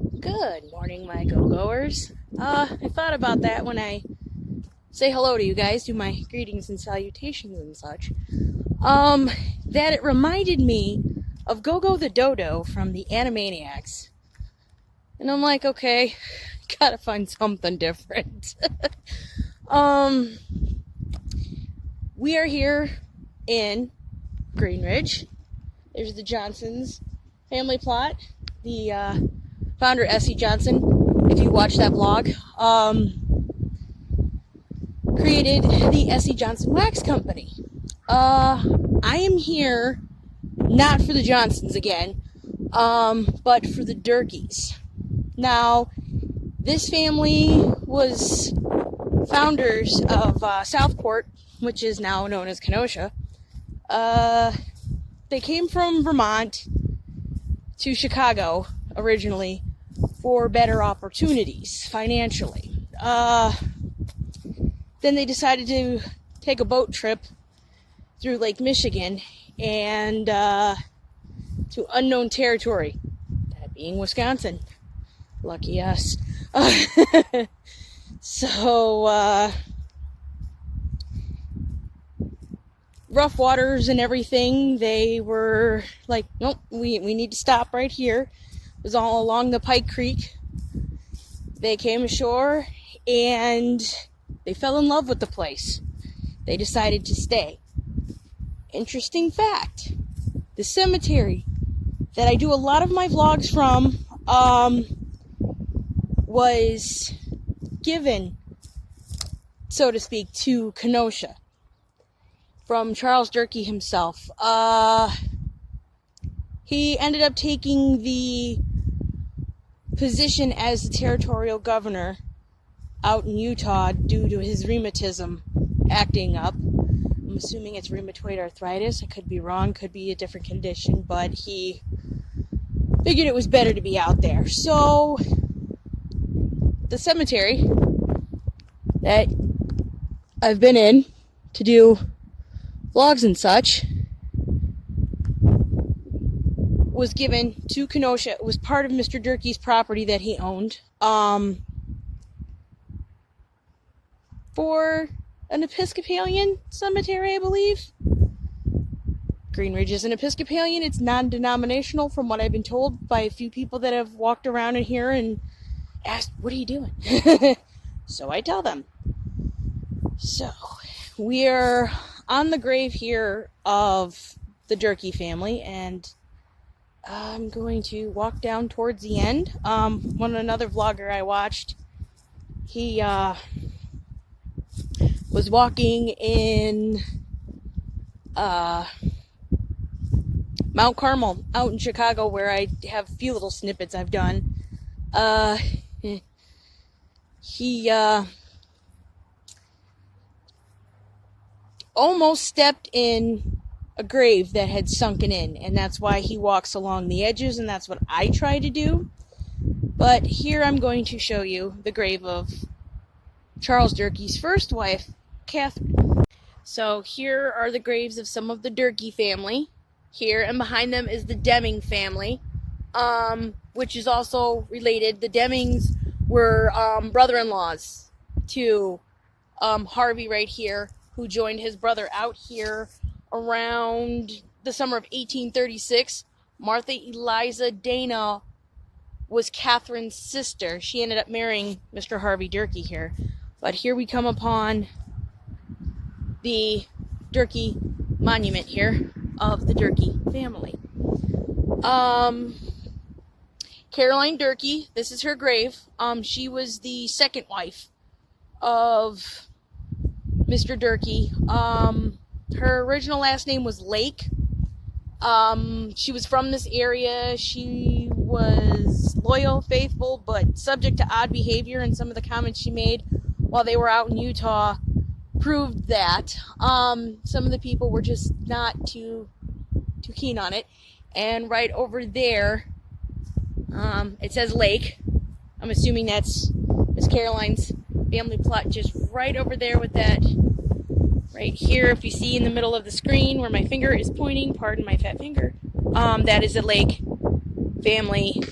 Good morning, my go-goers. I thought about that when I say hello to you guys, do my greetings and salutations and such. That it reminded me of Go-Go the Dodo from the Animaniacs. And I'm like, okay, gotta find something different. We are here in Greenridge. There's the Johnson's family plot. The founder, S.E. Johnson, if you watch that vlog, created the S.E. Johnson Wax Company. I am here not for the Johnsons again, but for the Durkees. Now, this family was founders of Southport, which is now known as Kenosha. They came from Vermont to Chicago originally for better opportunities financially. Then they decided to take a boat trip through Lake Michigan and to unknown territory, that being Wisconsin. Lucky us. So, rough waters and everything, they were like, nope, we need to stop right here. It was all along the Pike Creek. They came ashore and they fell in love with the place. They decided to stay. Interesting fact, the cemetery that I do a lot of my vlogs from was given, so to speak, to Kenosha from Charles Durkee himself. He ended up taking the position as the territorial governor out in Utah due to his rheumatism acting up. I'm assuming it's rheumatoid arthritis. I could be wrong, could be a different condition, but he figured it was better to be out there. So, the cemetery that I've been in to do vlogs and such was given to Kenosha. It was part of Mr. Durkee's property that he owned, for an Episcopalian cemetery, I believe. Greenridge is an Episcopalian. It's non-denominational from what I've been told by a few people that have walked around in here and asked, what are you doing? So I tell them. So, we're on the grave here of the Durkee family, and I'm going to walk down towards the end. Another vlogger I watched, he was walking in Mount Carmel out in Chicago, where I have a few little snippets I've done. He almost stepped in a grave that had sunken in, and that's why he walks along the edges, and that's what I try to do. But here I'm going to show you the grave of Charles Durkee's first wife, Catherine. So here are the graves of some of the Durkee family. Here, and behind them is the Deming family, which is also related. The Demings were brother-in-laws to Harvey right here, who joined his brother out here around the summer of 1836. Martha Eliza Dana was Catherine's sister. She ended up marrying Mr. Harvey Durkee here. But here we come upon the Durkee monument here of the Durkee family. Caroline Durkee, this is her grave. She was the second wife of Mr. Durkee. Her original last name was Lake. She was from this area. She was loyal, faithful, but subject to odd behavior, and some of the comments she made while they were out in Utah proved that. Some of the people were just not too keen on it. And right over there, it says Lake. I'm assuming that's Miss Caroline's family plot, just right over there with that right here. If you see in the middle of the screen where my finger is pointing, pardon my fat finger, that is the Lake family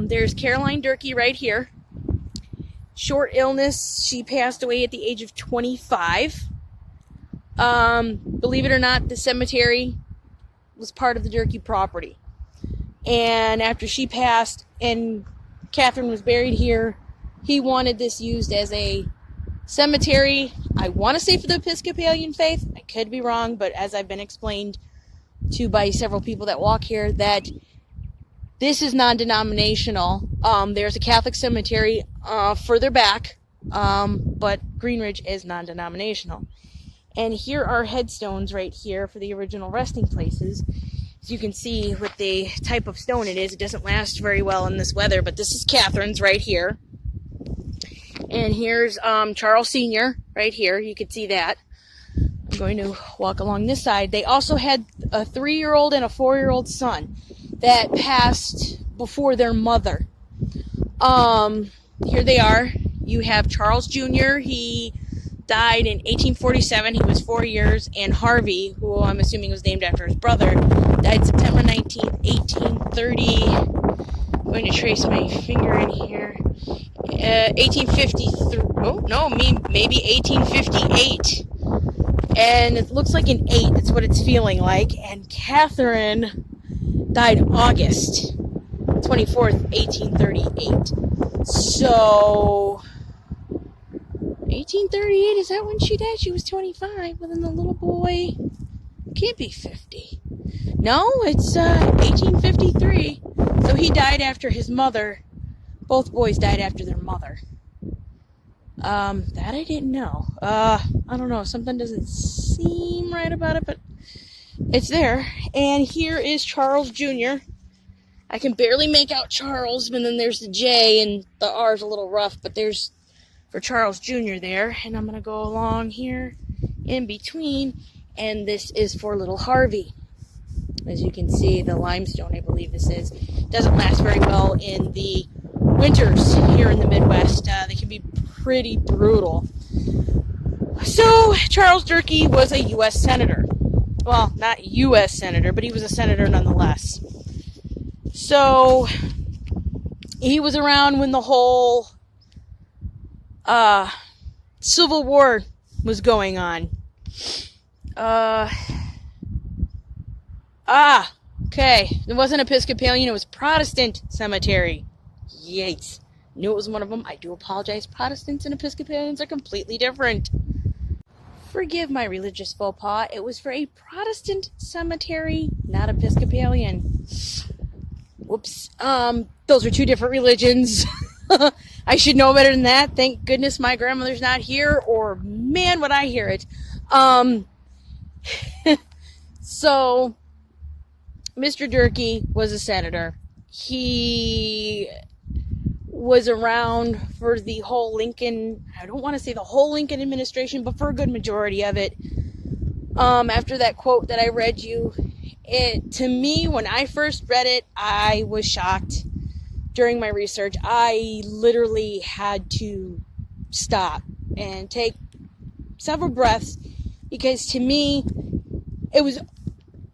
There's Caroline Durkee right here. Short illness. She passed away at the age of 25. Believe it or not, the cemetery was part of the Durkee property. And after she passed and Catherine was buried here, he wanted this used as a cemetery. I want to say for the Episcopalian faith. I could be wrong, but as I've been explained to by several people that walk here, that this is non-denominational. There's a Catholic cemetery further back, but Greenridge is non-denominational. And here are headstones right here for the original resting places. As you can see with the type of stone it is, it doesn't last very well in this weather, but this is Catherine's right here. And here's Charles Sr. right here. You can see that. I'm going to walk along this side. They also had a 3-year-old and a 4-year-old son that passed before their mother. Here they are. You have Charles Jr. He died in 1847. He was 4 years. And Harvey, who I'm assuming was named after his brother, died September 19th, 1830. I'm going to trace my finger in here. 1853. Oh, no, maybe 1858. And it looks like an 8. That's what it's feeling like. And Catherine died August 24th, 1838. So 1838, is that when she died? She was 25. Well, then the little boy can't be 50. No, it's 1853. So he died after his mother. Both boys died after their mother. That I didn't know. I don't know. Something doesn't seem right about it, but it's there. And here is Charles Jr. I can barely make out Charles, and then there's the J, and the R is a little rough, but there's for Charles Jr. there. And I'm going to go along here in between, and this is for little Harvey. As you can see, the limestone, I believe this is, doesn't last very well in the winters here in the Midwest. They can be pretty brutal. So, Charles Durkee was a U.S. Senator. Well, not U.S. Senator, but he was a senator nonetheless. So, he was around when the whole Civil War was going on. Okay. It wasn't Episcopalian, it was Protestant cemetery. Yikes. Knew it was one of them. I do apologize. Protestants and Episcopalians are completely different. Forgive my religious faux pas. It was for a Protestant cemetery, not Episcopalian. Whoops. Those are two different religions. I should know better than that. Thank goodness my grandmother's not here, or man, would I hear it. So, Mr. Durkee was a senator. He was around for the whole Lincoln, I don't want to say the whole Lincoln administration, but for a good majority of it. After that quote that I read you, to me, when I first read it, I was shocked. During my research, I literally had to stop and take several breaths, because to me, it was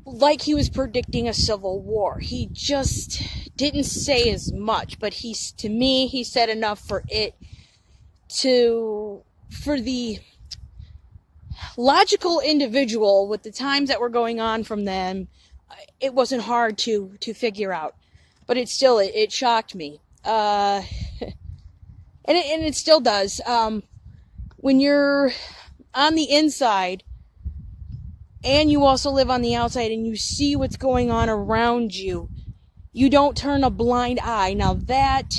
like he was predicting a civil war. He just didn't say as much, but to me, he said enough for the logical individual with the times that were going on from them. It wasn't hard to figure out, but it shocked me. And it still does. When you're on the inside and you also live on the outside and you see what's going on around you, you don't turn a blind eye. Now that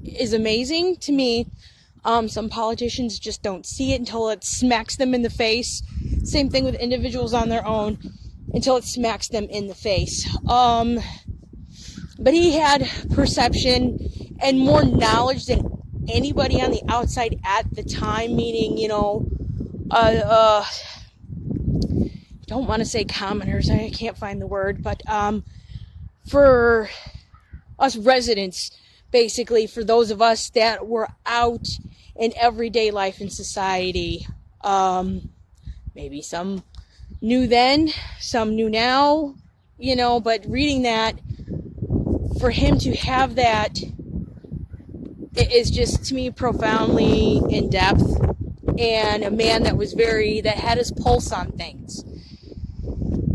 is amazing to me. Some politicians just don't see it until it smacks them in the face. Same thing with individuals on their own, until it smacks them in the face. But he had perception and more knowledge than anybody on the outside at the time, meaning, don't want to say commoners, I can't find the word, but for us residents, basically, for those of us that were out in everyday life in society. Maybe some knew then, some knew now, but reading that, for him to have that, it is just, to me, profoundly in depth, and a man that had his pulse on things.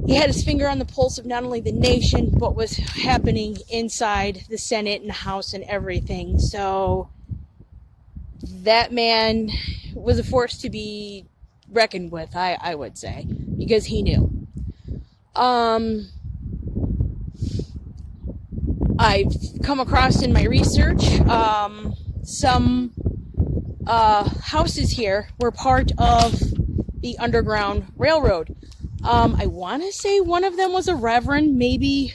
He had his finger on the pulse of not only the nation, but what was happening inside the Senate and the House and everything. So that man was a force to be reckoned with, I would say, because he knew. I've come across in my research some houses here were part of the Underground Railroad. I want to say one of them was a reverend, maybe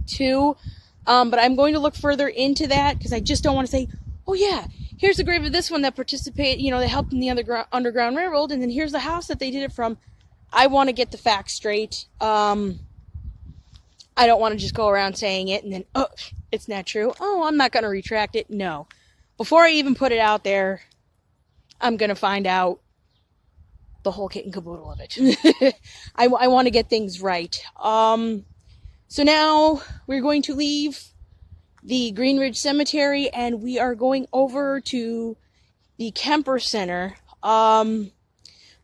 two, but I'm going to look further into that, because I just don't want to say, oh yeah, here's the grave of this one that participated, that helped in the Underground Railroad, and then here's the house that they did it from. I want to get the facts straight. I don't want to just go around saying it and then, oh, it's not true. Oh, I'm not going to retract it. No. Before I even put it out there, I'm going to find out the whole kit and caboodle of it. I want to get things right. So now we're going to leave the Green Ridge Cemetery, and we are going over to the Kemper Center,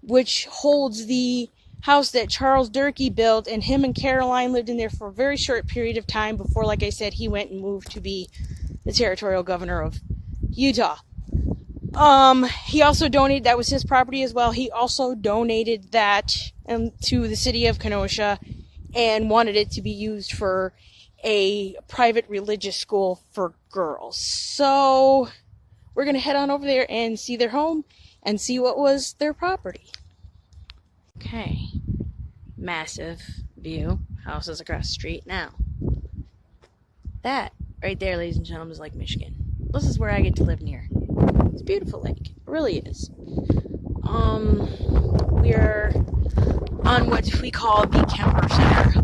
which holds the house that Charles Durkee built, and him and Caroline lived in there for a very short period of time before, like I said, he went and moved to be the territorial governor of Utah. He also donated, that was his property as well, he also donated that to the city of Kenosha and wanted it to be used for a private religious school for girls. So we're going to head on over there and see their home and see what was their property. Okay, massive view, houses across the street. Now, that right there, ladies and gentlemen, is Lake Michigan. This is where I get to live near. It's a beautiful lake, it really is. We are on what we call the Kemper Center.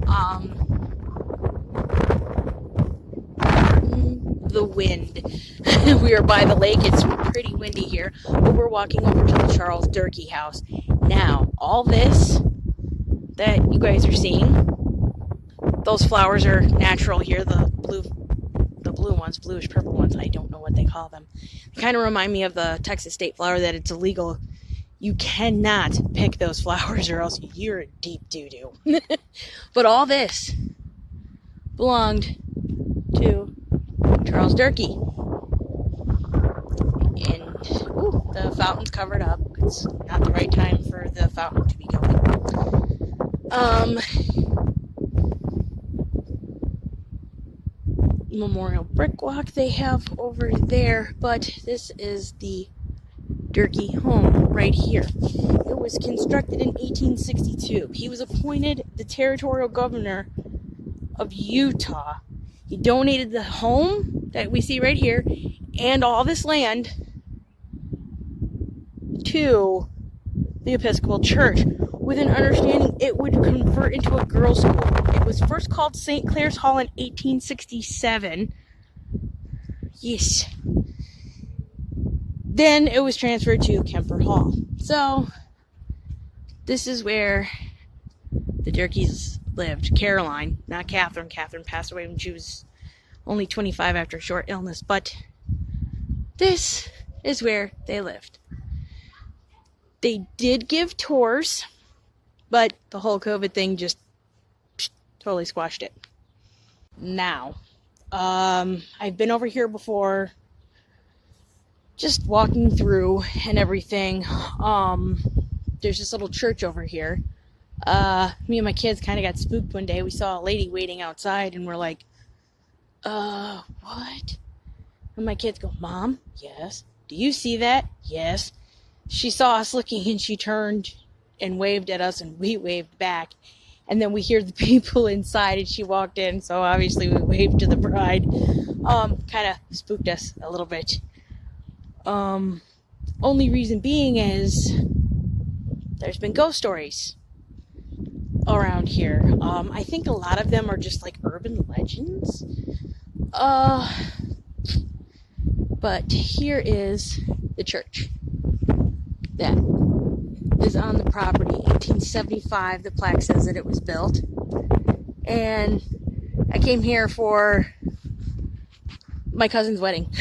The wind. We are by the lake. It's pretty windy here, but we're walking over to the Charles Durkee house. Now, all this that you guys are seeing, those flowers are natural here. The blue ones, bluish purple ones, I don't know what they call them. They kind of remind me of the Texas state flower that it's illegal. You cannot pick those flowers or else you're a deep doo-doo. But all this belonged to Charles Durkee. And, ooh, the fountain's covered up. It's not the right time for the fountain to be going. Memorial brick walk they have over there, but this is the Durkee home right here. It was constructed in 1862. He was appointed the territorial governor of Utah. He donated the home that we see right here and all this land to the Episcopal Church with an understanding it would convert into a girls' school. It was first called St. Clair's Hall in 1867. Yes. Then it was transferred to Kemper Hall. So, this is where the Durkees lived. Caroline, not Catherine. Catherine passed away when she was only 25 after a short illness. But this is where they lived. They did give tours, but the whole COVID thing just totally squashed it. Now, I've been over here before, just walking through and everything. There's this little church over here. Me and my kids kind of got spooked one day. We saw a lady waiting outside and we're like, what? And my kids go, Mom? Yes. Do you see that? Yes. She saw us looking and she turned and waved at us and we waved back. And then we hear the people inside and she walked in. So obviously we waved to the bride. Kind of spooked us a little bit. Only reason being is there's been ghost stories around here. I think a lot of them are just like urban legends. But here is the church that is on the property. 1875, the plaque says that it was built. And I came here for my cousin's wedding.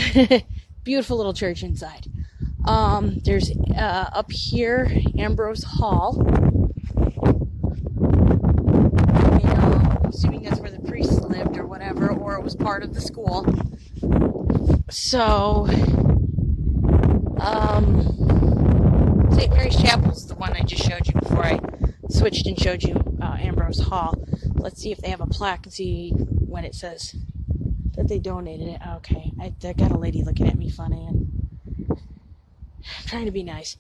Beautiful little church inside. There's up here Ambrose Hall. I'm assuming that's where the priests lived or whatever, or it was part of the school. So, St. Mary's Chapel's the one I just showed you before I switched and showed you Ambrose Hall. Let's see if they have a plaque and see when it says that they donated it. Okay, I got a lady looking at me funny and I'm trying to be nice.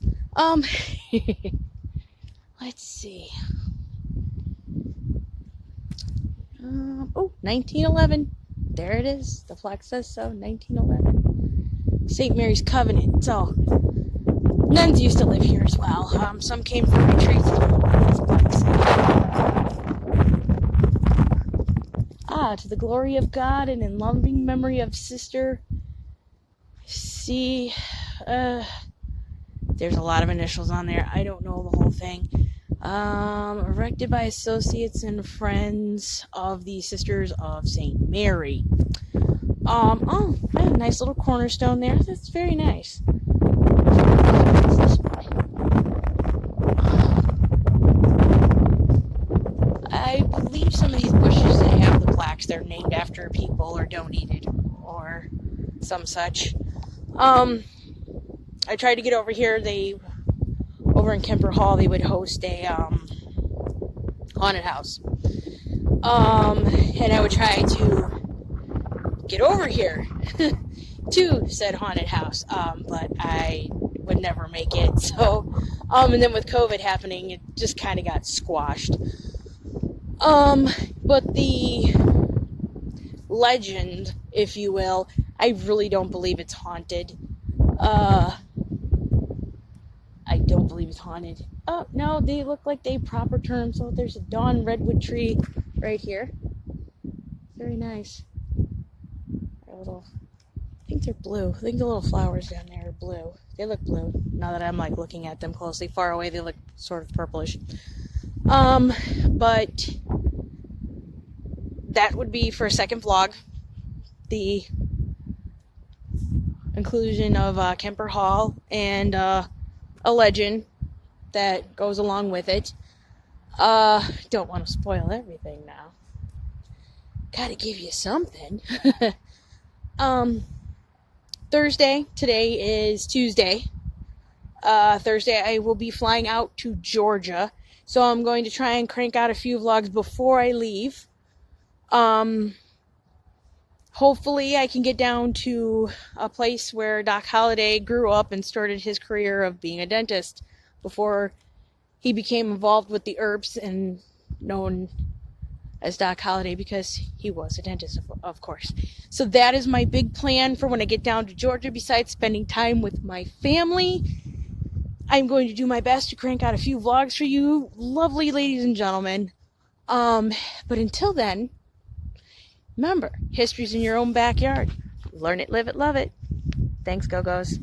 Let's see. 1911. There it is. The plaque says so. 1911. St. Mary's Covenant. So, nuns used to live here as well. Some came from retreats. To the glory of God and in loving memory of Sister C. There's a lot of initials on there. I don't know the whole thing. Erected by associates and friends of the Sisters of St. Mary. Oh, nice little cornerstone there. That's very nice. I believe some of these bushes that have the plaques, they're named after people or donated or some such. I tried to get over here. Over in Kemper Hall, they would host a haunted house. And I would try to get over here to said haunted house, but I would never make it. So, and then with COVID happening, it just kind of got squashed. But the legend, if you will, I really don't believe it's haunted. I don't believe it's haunted. Oh, no, they look like they proper terms. So there's a dawn redwood tree right here. Very nice. I think they're blue. I think the little flowers down there are blue. They look blue. Now that I'm like looking at them closely. Far away, they look sort of purplish. But that would be for a second vlog. The inclusion of Kemper Hall and a legend that goes along with it. Don't want to spoil everything now. Gotta give you something. Thursday. Today is Tuesday. Thursday I will be flying out to Georgia. So I'm going to try and crank out a few vlogs before I leave. Hopefully I can get down to a place where Doc Holliday grew up and started his career of being a dentist before he became involved with the herbs and known as Doc Holliday because he was a dentist, of course. So that is my big plan for when I get down to Georgia. Besides spending time with my family, I'm going to do my best to crank out a few vlogs for you, lovely ladies and gentlemen. But until then, remember, history's in your own backyard. Learn it, live it, love it. Thanks, Go-Go's.